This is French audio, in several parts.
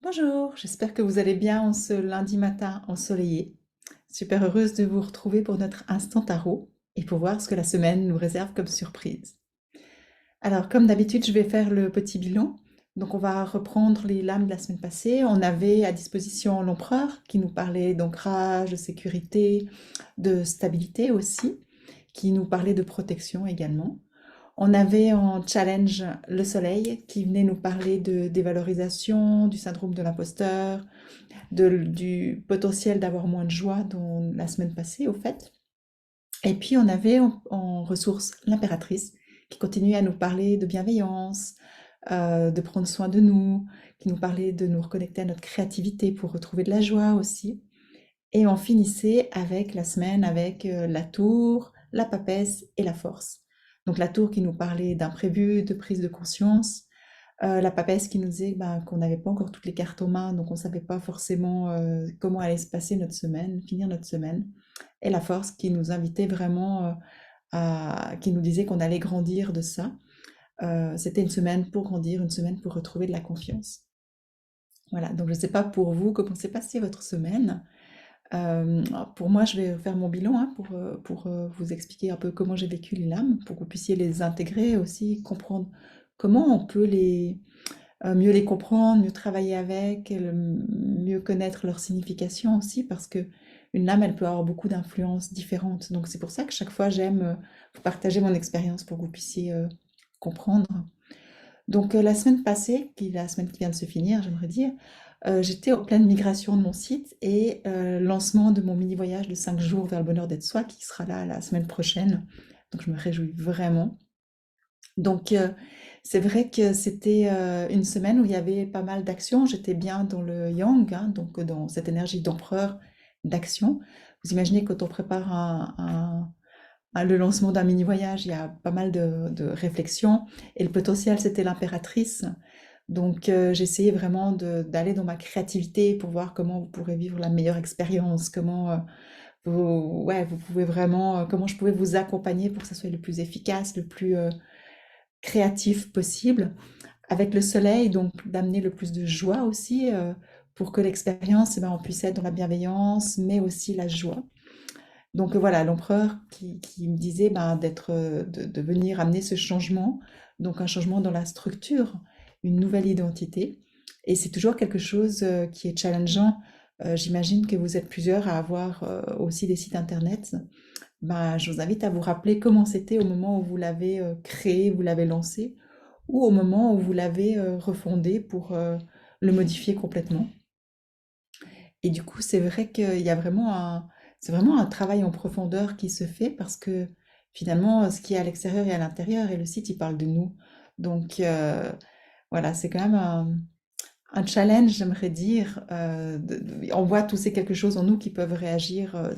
Bonjour, j'espère que vous allez bien en ce lundi matin ensoleillé. Super heureuse de vous retrouver pour notre instant tarot et pour voir ce que la semaine nous réserve comme surprise. Alors, comme d'habitude, je vais faire le petit bilan. Donc, on va reprendre les lames de la semaine passée. On avait à disposition l'empereur qui nous parlait d'ancrage, de sécurité, de stabilité aussi, qui nous parlait de protection également. On avait en challenge le soleil qui venait nous parler de dévalorisation, du syndrome de l'imposteur, du potentiel d'avoir moins de joie dans la semaine passée, au fait. Et puis on avait en ressource l'impératrice qui continuait à nous parler de bienveillance, de prendre soin de nous, qui nous parlait de nous reconnecter à notre créativité pour retrouver de la joie aussi. Et on finissait avec la semaine avec la tour, la papesse et la force. Donc la tour qui nous parlait d'imprévu, de prise de conscience, la papesse qui nous disait ben, qu'on n'avait pas encore toutes les cartes en main, donc on ne savait pas forcément comment allait se passer notre semaine, finir notre semaine. Et la force qui nous invitait vraiment qui nous disait qu'on allait grandir de ça. C'était une semaine pour grandir, une semaine pour retrouver de la confiance. Voilà, donc je ne sais pas pour vous comment s'est passée votre semaine. Pour moi, je vais faire mon bilan hein, pour vous expliquer un peu comment j'ai vécu les lames, pour que vous puissiez les intégrer aussi, comprendre comment on peut mieux les comprendre, mieux travailler avec, mieux connaître leur signification aussi, parce que une lame, elle peut avoir beaucoup d'influences différentes. Donc c'est pour ça que chaque fois, j'aime vous partager mon expérience pour que vous puissiez comprendre. Donc la semaine passée, qui est la semaine qui vient de se finir, j'aimerais dire, j'étais en pleine migration de mon site et lancement de mon mini voyage de 5 jours vers le bonheur d'être soi, qui sera là la semaine prochaine. Donc je me réjouis vraiment. Donc, c'est vrai que c'était, une semaine où il y avait pas mal d'actions. J'étais bien dans le yang, hein, donc dans cette énergie d'empereur, d'action. Vous imaginez quand on prépare le lancement d'un mini voyage, il y a pas mal de réflexions et le potentiel, c'était l'impératrice. Donc, j'essayais vraiment d'aller dans ma créativité pour voir comment vous pourrez vivre la meilleure expérience, comment, vous pouvez vraiment, comment je pouvais vous accompagner pour que ça soit le plus efficace, le plus, créatif possible, avec le soleil, donc d'amener le plus de joie aussi, pour que l'expérience, eh ben, on puisse être dans la bienveillance, mais aussi la joie. Donc voilà, l'empereur qui me disait ben, de venir amener ce changement, donc un changement dans la structure, une nouvelle identité. Et c'est toujours quelque chose qui est challengeant. J'imagine que vous êtes plusieurs à avoir aussi des sites internet. Ben, je vous invite à vous rappeler comment c'était au moment où vous l'avez créé, vous l'avez lancé, ou au moment où vous l'avez refondé pour le modifier complètement. Et du coup, c'est vrai qu'il y a c'est vraiment un travail en profondeur qui se fait parce que finalement, ce qui est à l'extérieur et à l'intérieur, et le site, il parle de nous. Donc voilà, c'est quand même un challenge, j'aimerais dire. On voit tous ces quelque chose en nous qui peuvent réagir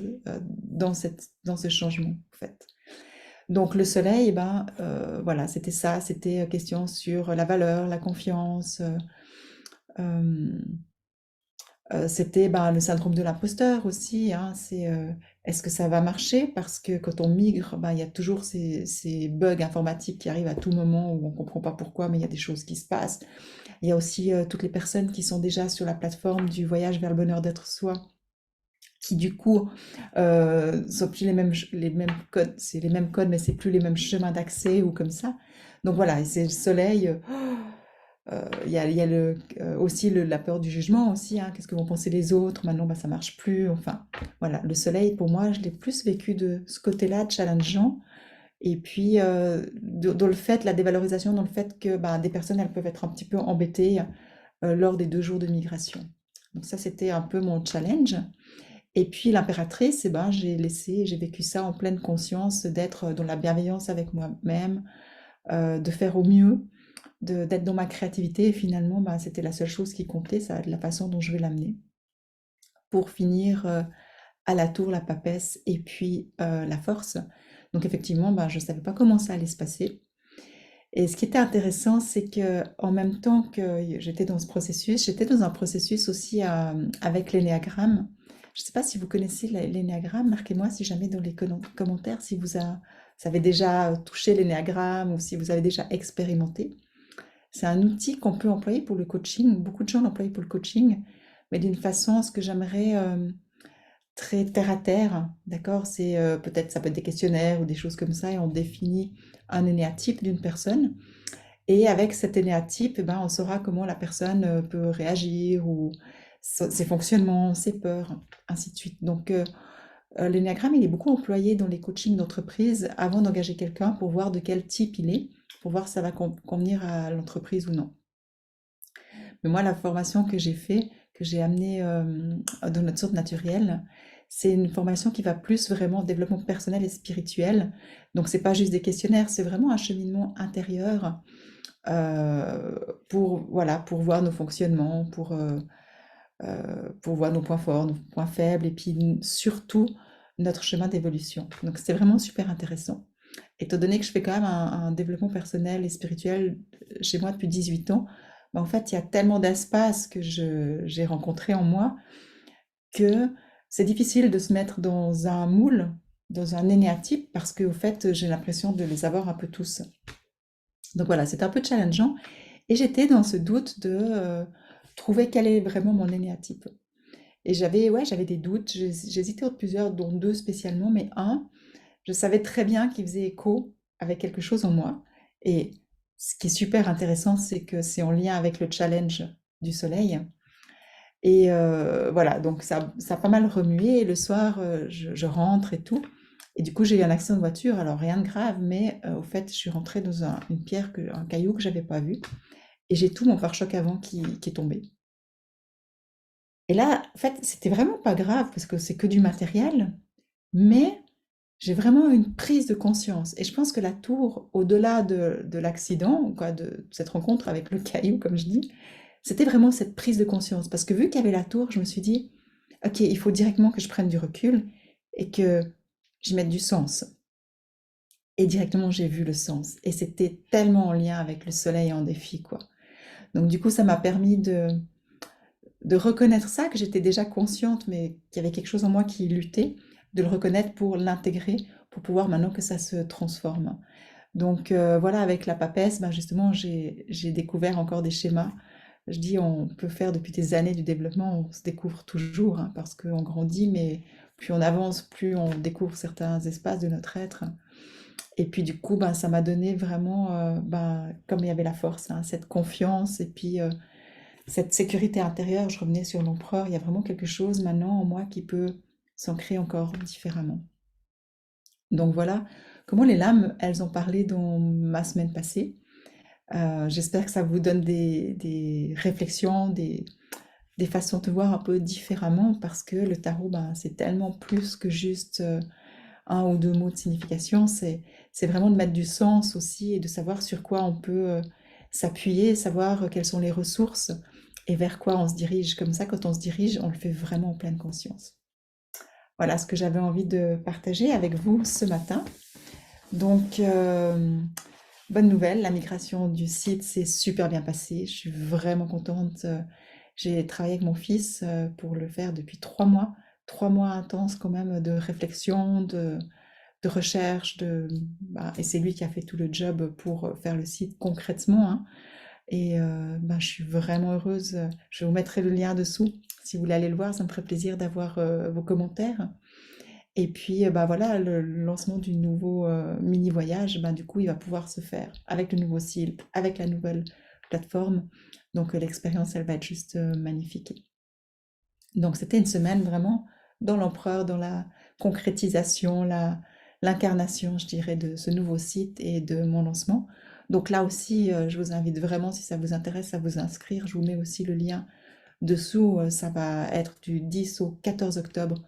dans ce changement, en fait. Donc le soleil, eh ben, voilà, c'était ça, c'était question sur la valeur, la confiance. Euh, C'était ben, le syndrome de l'imposteur aussi, hein, c'est est-ce que ça va marcher? Parce que quand on migre, ben, il y a toujours ces bugs informatiques qui arrivent à tout moment où on ne comprend pas pourquoi, mais il y a des choses qui se passent. Il y a aussi toutes les personnes qui sont déjà sur la plateforme du voyage vers le bonheur d'être soi, qui du coup sont plus les mêmes codes, c'est les mêmes codes, mais c'est plus les mêmes chemins d'accès ou comme ça. Donc voilà, et c'est le soleil. Il y a aussi la peur du jugement aussi, hein. Qu'est-ce que vont penser les autres? Maintenant, bah, ça marche plus. Enfin, voilà, le soleil, pour moi, je l'ai plus vécu de ce côté-là, challengeant. Et puis, dans le fait, la dévalorisation, dans le fait que bah, des personnes, elles peuvent être un petit peu embêtées lors des 2 jours de migration. Donc ça, c'était un peu mon challenge. Et puis l'impératrice, eh ben, j'ai vécu ça en pleine conscience, d'être dans la bienveillance avec moi-même, de faire au mieux, d'être dans ma créativité. Et finalement, bah, c'était la seule chose qui comptait, ça va être la façon dont je vais l'amener. Pour finir à la tour, la papesse et puis la force. Donc effectivement, bah, je ne savais pas comment ça allait se passer. Et ce qui était intéressant, c'est que en même temps que j'étais dans ce processus, j'étais dans un processus aussi avec l'énéagramme. Je ne sais pas si vous connaissez l'énéagramme, marquez-moi si jamais dans les commentaires si vous avez déjà touché l'énéagramme ou si vous avez déjà expérimenté. C'est un outil qu'on peut employer pour le coaching. Beaucoup de gens l'emploient pour le coaching, mais d'une façon, ce que j'aimerais très terre à terre, d'accord? C'est peut-être ça peut être des questionnaires ou des choses comme ça, et on définit un énéatype d'une personne. Et avec cet énéatype, eh ben, on saura comment la personne peut réagir ou ses fonctionnements, ses peurs, ainsi de suite. Donc, l'énéagramme, il est beaucoup employé dans les coachings d'entreprise avant d'engager quelqu'un pour voir de quel type il est, pour voir si ça va convenir à l'entreprise ou non. Mais moi, la formation que j'ai fait, que j'ai amenée dans notre source naturelle, c'est une formation qui va plus vraiment au développement personnel et spirituel. Donc, c'est pas juste des questionnaires, c'est vraiment un cheminement intérieur pour, voilà, pour voir nos fonctionnements, pour voir nos points forts, nos points faibles, et puis surtout notre chemin d'évolution. Donc c'était vraiment super intéressant. Étant donné que je fais quand même un développement personnel et spirituel chez moi depuis 18 ans, bah, en fait, il y a tellement d'espace que j'ai rencontré en moi que c'est difficile de se mettre dans un moule, dans un énéatype, parce que au fait, j'ai l'impression de les avoir un peu tous. Donc voilà, c'est un peu challengeant. Et j'étais dans ce doute de trouver quel est vraiment mon énéatype. Et j'avais des doutes, j'hésitais entre plusieurs, dont deux spécialement, mais un, je savais très bien qu'il faisait écho avec quelque chose en moi. Et ce qui est super intéressant, c'est que c'est en lien avec le challenge du soleil. Et voilà, donc ça a pas mal remué. Et le soir, je rentre et tout. Et du coup, j'ai eu un accident de voiture. Alors, rien de grave, mais au fait, je suis rentrée dans une pierre, un caillou que j'avais pas vu. Et j'ai tout mon pare-choc avant qui est tombé. Et là, en fait, c'était vraiment pas grave parce que c'est que du matériel, mais j'ai vraiment eu une prise de conscience. Et je pense que la tour, au-delà de l'accident, quoi, de cette rencontre avec le caillou, comme je dis, c'était vraiment cette prise de conscience. Parce que vu qu'il y avait la tour, je me suis dit, ok, il faut directement que je prenne du recul et que j'y mette du sens. Et directement, j'ai vu le sens. Et c'était tellement en lien avec le soleil en défi, quoi. Donc du coup, ça m'a permis de reconnaître ça, que j'étais déjà consciente, mais qu'il y avait quelque chose en moi qui luttait, de le reconnaître pour l'intégrer, pour pouvoir maintenant que ça se transforme. Donc voilà, avec la papesse, ben justement, j'ai découvert encore des schémas. Je dis, on peut faire depuis des années du développement, on se découvre toujours, hein, parce qu'on grandit, mais plus on avance, plus on découvre certains espaces de notre être. Et puis du coup, ben, ça m'a donné vraiment, ben, comme il y avait la force, hein, cette confiance, et puis cette sécurité intérieure. Je revenais sur l'empereur, il y a vraiment quelque chose maintenant en moi qui peut s'ancrer encore différemment. Donc voilà comment les lames, elles ont parlé dans ma semaine passée. J'espère que ça vous donne des réflexions, des façons de voir un peu différemment, parce que le tarot, ben, c'est tellement plus que juste un ou deux mots de signification. C'est vraiment de mettre du sens aussi et de savoir sur quoi on peut s'appuyer, savoir quelles sont les ressources et vers quoi on se dirige. Comme ça, quand on se dirige, on le fait vraiment en pleine conscience. Voilà ce que j'avais envie de partager avec vous ce matin. Donc, bonne nouvelle, la migration du site s'est super bien passée. Je suis vraiment contente. J'ai travaillé avec mon fils pour le faire depuis 3 mois. 3 mois intenses quand même de réflexion, de recherche, et c'est lui qui a fait tout le job pour faire le site concrètement, hein. Et ben, je suis vraiment heureuse. Je vous mettrai le lien dessous si vous voulez aller le voir. Ça me ferait plaisir d'avoir vos commentaires. Et puis, bah voilà, le lancement du nouveau mini voyage, ben, du coup, il va pouvoir se faire avec le nouveau site, avec la nouvelle plateforme. Donc, l'expérience, elle va être juste magnifique. Donc, c'était une semaine vraiment dans l'empereur, dans la concrétisation, l'incarnation, je dirais, de ce nouveau site et de mon lancement. Donc là aussi, je vous invite vraiment, si ça vous intéresse, à vous inscrire. Je vous mets aussi le lien dessous. Ça va être du 10 au 14 octobre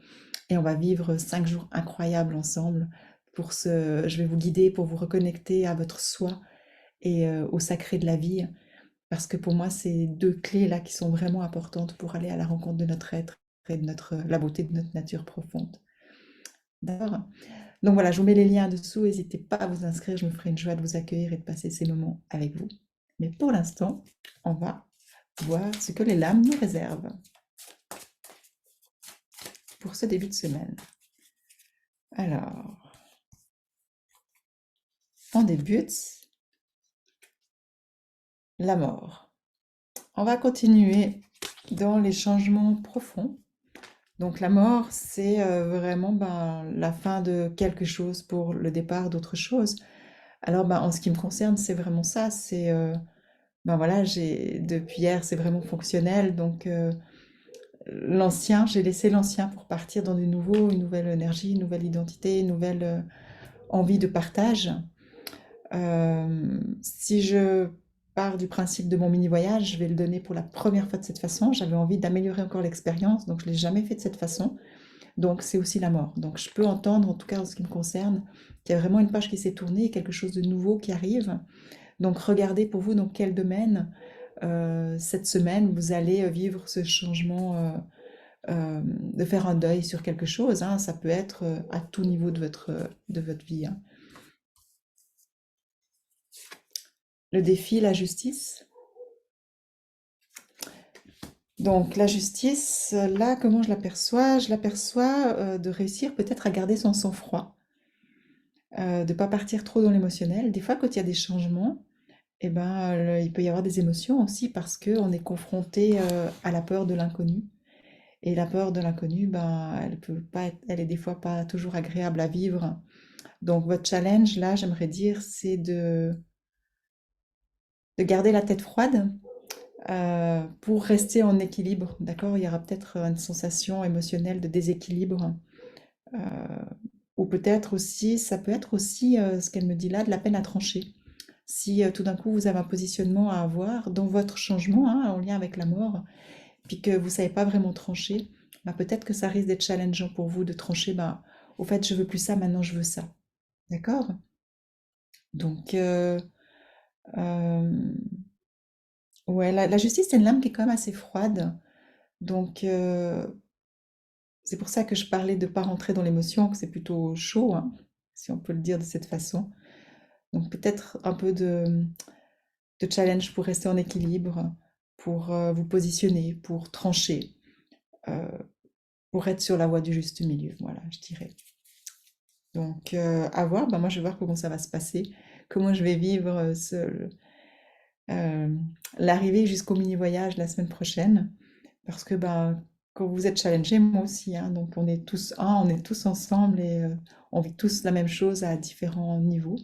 et on va vivre 5 jours incroyables ensemble. Je vais vous guider pour vous reconnecter à votre soi et au sacré de la vie, parce que pour moi, c'est deux clés là qui sont vraiment importantes pour aller à la rencontre de notre être et de la beauté de notre nature profonde. D'accord? Donc voilà, je vous mets les liens dessous. N'hésitez pas à vous inscrire. Je me ferai une joie de vous accueillir et de passer ces moments avec vous. Mais pour l'instant, on va voir ce que les lames nous réservent pour ce début de semaine. Alors, on débute La mort. On va continuer dans les changements profonds. Donc la mort, c'est vraiment la fin de quelque chose pour le départ d'autre chose. Alors en ce qui me concerne, c'est vraiment ça. C'est voilà, depuis hier, c'est vraiment fonctionnel. Donc j'ai laissé l'ancien pour partir dans du nouveau, une nouvelle énergie, une nouvelle identité, une nouvelle envie de partage. Si je pars du principe de mon mini-voyage, je vais le donner pour la première fois de cette façon. J'avais envie d'améliorer encore l'expérience, donc je ne l'ai jamais fait de cette façon. Donc c'est aussi la mort. Donc je peux entendre, en tout cas en ce qui me concerne, qu'il y a vraiment une page qui s'est tournée, quelque chose de nouveau qui arrive. Donc regardez pour vous dans quel domaine cette semaine vous allez vivre ce changement, de faire un deuil sur quelque chose, hein. Ça peut être à tout niveau de votre vie, hein. Le défi, la justice. Donc la justice, là, comment je l'aperçois? Je l'aperçois de réussir peut-être à garder son sang-froid, de ne pas partir trop dans l'émotionnel. Des fois, quand il y a des changements, il peut y avoir des émotions aussi parce qu'on est confronté à la peur de l'inconnu. Et la peur de l'inconnu, elle peut pas elle est des fois pas toujours agréable à vivre. Donc votre challenge, là, j'aimerais dire, c'est de garder la tête froide pour rester en équilibre, d'accord? Il y aura peut-être une sensation émotionnelle de déséquilibre. euh, ou peut-être aussi, ça peut être aussi, ce qu'elle me dit là, de la peine à trancher. Si tout d'un coup vous avez un positionnement à avoir dans votre changement, hein, en lien avec la mort, puis que vous ne savez pas vraiment trancher, peut-être que ça risque d'être challengeant pour vous de trancher, au fait, je veux plus ça, maintenant je veux ça. D'accord? Donc, euh, ouais, la justice, c'est une lame qui est quand même assez froide. Donc, c'est pour ça que je parlais de ne pas rentrer dans l'émotion, que c'est plutôt chaud, hein, si on peut le dire de cette façon. Donc, peut-être un peu de challenge pour rester en équilibre, pour vous positionner, pour trancher, euh, pour être sur la voie du juste milieu, voilà, je dirais. Donc, à voir, moi je vais voir comment ça va se passer, comment je vais vivre euh, l'arrivée jusqu'au mini-voyage la semaine prochaine. Parce que quand vous êtes challengés, moi aussi, hein, donc on est tous un, on est tous ensemble et on vit tous la même chose à différents niveaux.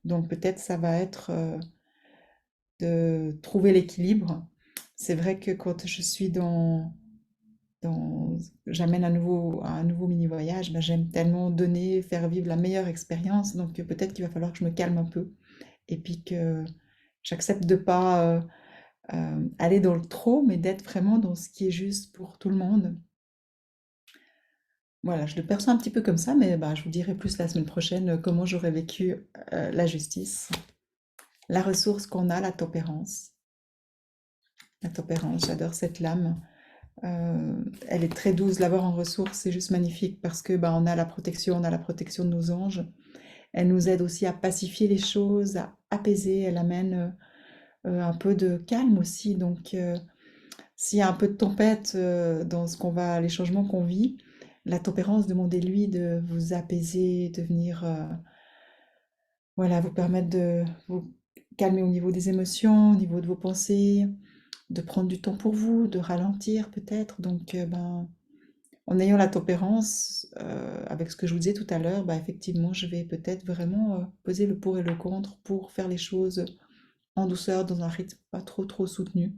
Donc peut-être ça va être de trouver l'équilibre. C'est vrai que quand je suis j'amène un nouveau mini-voyage, j'aime tellement donner, faire vivre la meilleure expérience. Donc peut-être qu'il va falloir que je me calme un peu et puis que j'accepte de pas aller dans le trop, mais d'être vraiment dans ce qui est juste pour tout le monde. Voilà, je le perçois un petit peu comme ça, mais je vous dirai plus la semaine prochaine comment j'aurais vécu la justice, la ressource qu'on a, la tempérance. La tempérance, j'adore cette lame. Elle est très douce, l'avoir en ressource, c'est juste magnifique parce que on a la protection de nos anges. Elle nous aide aussi à pacifier les choses, à apaiser. Elle amène un peu de calme aussi. Donc, s'il y a un peu de tempête dans les changements qu'on vit, la tempérance, demandez-lui de vous apaiser, de venir, voilà, vous permettre de vous calmer au niveau des émotions, au niveau de vos pensées, de prendre du temps pour vous, de ralentir peut-être. Donc, en ayant la tempérance, avec ce que je vous disais tout à l'heure, effectivement, je vais peut-être vraiment peser le pour et le contre pour faire les choses en douceur, dans un rythme pas trop trop soutenu.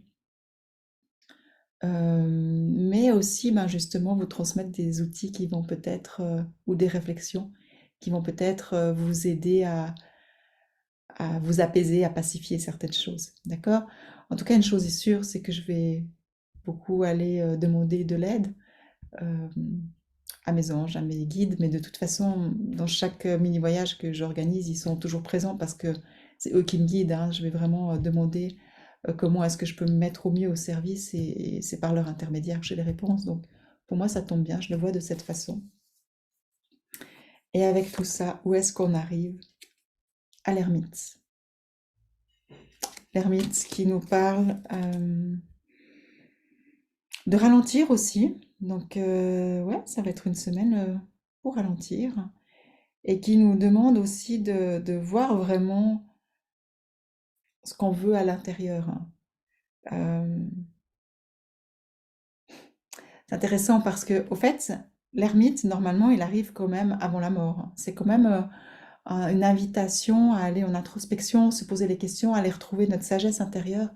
Mais aussi, justement, vous transmettre des outils qui vont peut-être, ou des réflexions qui vont peut-être vous aider à vous apaiser, à pacifier certaines choses. D'accord? En tout cas, une chose est sûre, c'est que je vais beaucoup aller demander de l'aide euh, à mes anges, à mes guides, mais de toute façon, dans chaque mini-voyage que j'organise, ils sont toujours présents parce que c'est eux qui me guident, hein. Je vais vraiment demander comment est-ce que je peux me mettre au mieux au service et c'est par leur intermédiaire que j'ai les réponses. Donc, pour moi, ça tombe bien, je le vois de cette façon. Et avec tout ça, où est-ce qu'on arrive? À l'ermite. L'ermite qui nous parle de ralentir aussi. Donc, ouais, ça va être une semaine pour ralentir. Et qui nous demande aussi de voir vraiment ce qu'on veut à l'intérieur. Euh, c'est intéressant parce que, au fait, l'ermite, normalement, il arrive quand même avant la mort. C'est quand même une invitation à aller en introspection, se poser les questions, aller retrouver notre sagesse intérieure.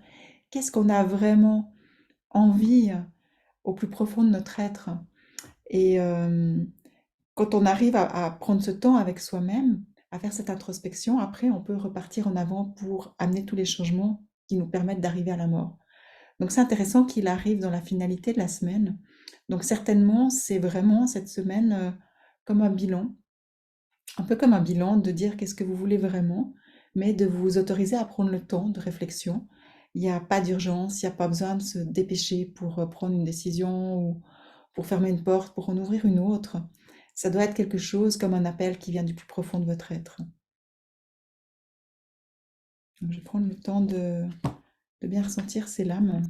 Qu'est-ce qu'on a vraiment envie au plus profond de notre être? Et quand on arrive à prendre ce temps avec soi-même, à faire cette introspection, après, on peut repartir en avant pour amener tous les changements qui nous permettent d'arriver à la mort. Donc c'est intéressant qu'il arrive dans la finalité de la semaine. Donc certainement, c'est vraiment cette semaine comme un bilan, un peu comme un bilan de dire qu'est-ce que vous voulez vraiment, mais de vous autoriser à prendre le temps de réflexion. Il n'y a pas d'urgence, il n'y a pas besoin de se dépêcher pour prendre une décision ou pour fermer une porte, pour en ouvrir une autre. Ça doit être quelque chose comme un appel qui vient du plus profond de votre être. Donc, je vais prendre le temps de bien ressentir ces lames.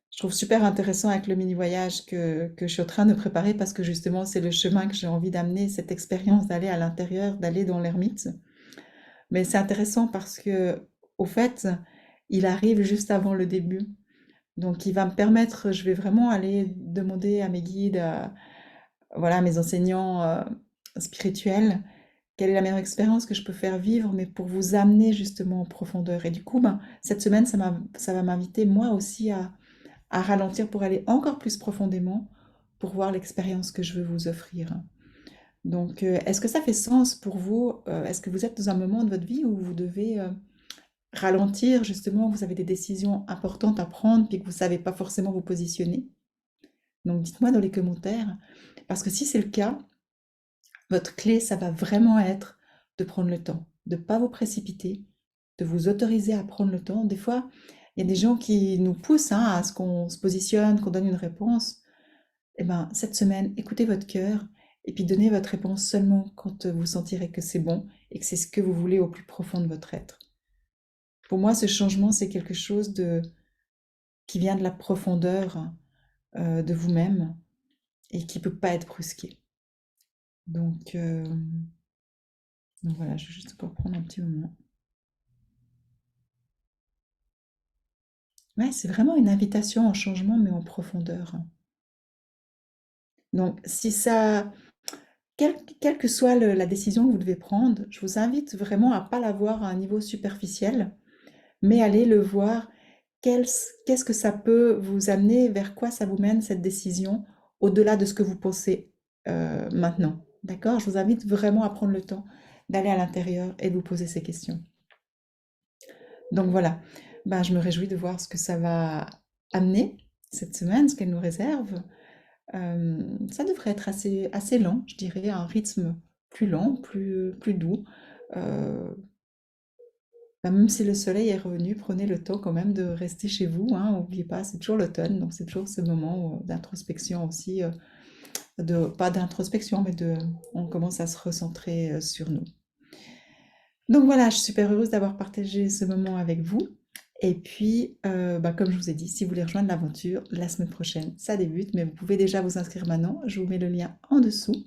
Je trouve super intéressant avec le mini-voyage que je suis en train de préparer parce que justement, c'est le chemin que j'ai envie d'amener, cette expérience d'aller à l'intérieur, d'aller dans l'ermite. Mais c'est intéressant parce que, au fait, il arrive juste avant le début. Donc, il va me permettre, je vais vraiment aller demander à mes guides, voilà, à mes enseignants spirituels, quelle est la meilleure expérience que je peux faire vivre, mais pour vous amener justement en profondeur. Et du coup, ben, cette semaine, ça va m'inviter moi aussi à ralentir pour aller encore plus profondément, pour voir l'expérience que je veux vous offrir. Donc, est-ce que ça fait sens pour vous? Est-ce que vous êtes dans un moment de votre vie où vous devez ralentir, justement, vous avez des décisions importantes à prendre, puis que vous ne savez pas forcément vous positionner? Donc, dites-moi dans les commentaires, parce que si c'est le cas, votre clé, ça va vraiment être de prendre le temps, de ne pas vous précipiter, de vous autoriser à prendre le temps. Des fois, il y a des gens qui nous poussent à ce qu'on se positionne, qu'on donne une réponse. Eh ben, cette semaine, écoutez votre cœur et puis donnez votre réponse seulement quand vous sentirez que c'est bon et que c'est ce que vous voulez au plus profond de votre être. Pour moi, ce changement, c'est quelque chose qui vient de la profondeur de vous-même et qui ne peut pas être brusqué. Donc, donc voilà, je vais juste encore prendre un petit moment. Ouais, c'est vraiment une invitation au changement, mais en profondeur. Donc, si ça, quelle que soit la décision que vous devez prendre, je vous invite vraiment à ne pas la voir à un niveau superficiel, mais aller le voir, qu'est-ce que ça peut vous amener, vers quoi ça vous mène cette décision, au-delà de ce que vous pensez maintenant. D'accord? Je vous invite vraiment à prendre le temps d'aller à l'intérieur et de vous poser ces questions. Donc voilà, ben, je me réjouis de voir ce que ça va amener cette semaine, ce qu'elle nous réserve. Ça devrait être assez lent, je dirais, un rythme plus lent, plus doux. Euh, Bah, même si le soleil est revenu, prenez le temps quand même de rester chez vous, hein, n'oubliez pas, c'est toujours l'automne, donc c'est toujours ce moment d'introspection aussi, pas d'introspection, mais on commence à se recentrer sur nous. Donc voilà, je suis super heureuse d'avoir partagé ce moment avec vous. Et puis, bah, comme je vous ai dit, si vous voulez rejoindre l'aventure, la semaine prochaine, ça débute, mais vous pouvez déjà vous inscrire maintenant. Je vous mets le lien en dessous.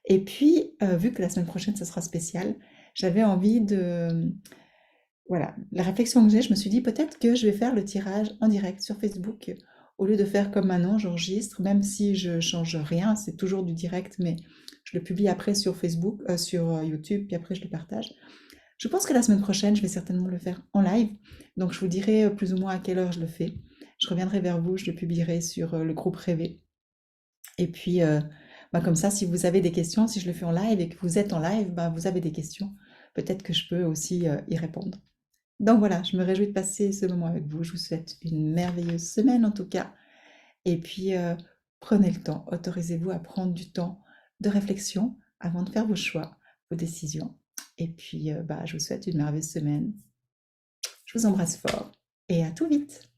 Et puis, vu que la semaine prochaine, ça sera spécial, j'avais envie de, voilà, la réflexion que j'ai, je me suis dit peut-être que je vais faire le tirage en direct sur Facebook au lieu de faire comme maintenant, j'enregistre, même si je change rien, c'est toujours du direct, mais je le publie après sur Facebook, sur YouTube, puis après je le partage. Je pense que la semaine prochaine, je vais certainement le faire en live, donc je vous dirai plus ou moins à quelle heure je le fais. Je reviendrai vers vous, je le publierai sur le groupe Rêver. Et puis, bah, comme ça, si vous avez des questions, si je le fais en live et que vous êtes en live, bah, vous avez des questions, peut-être que je peux aussi y répondre. Donc voilà, je me réjouis de passer ce moment avec vous. Je vous souhaite une merveilleuse semaine en tout cas. Et puis, prenez le temps, autorisez-vous à prendre du temps de réflexion avant de faire vos choix, vos décisions. Et puis, bah, je vous souhaite une merveilleuse semaine. Je vous embrasse fort et à tout vite.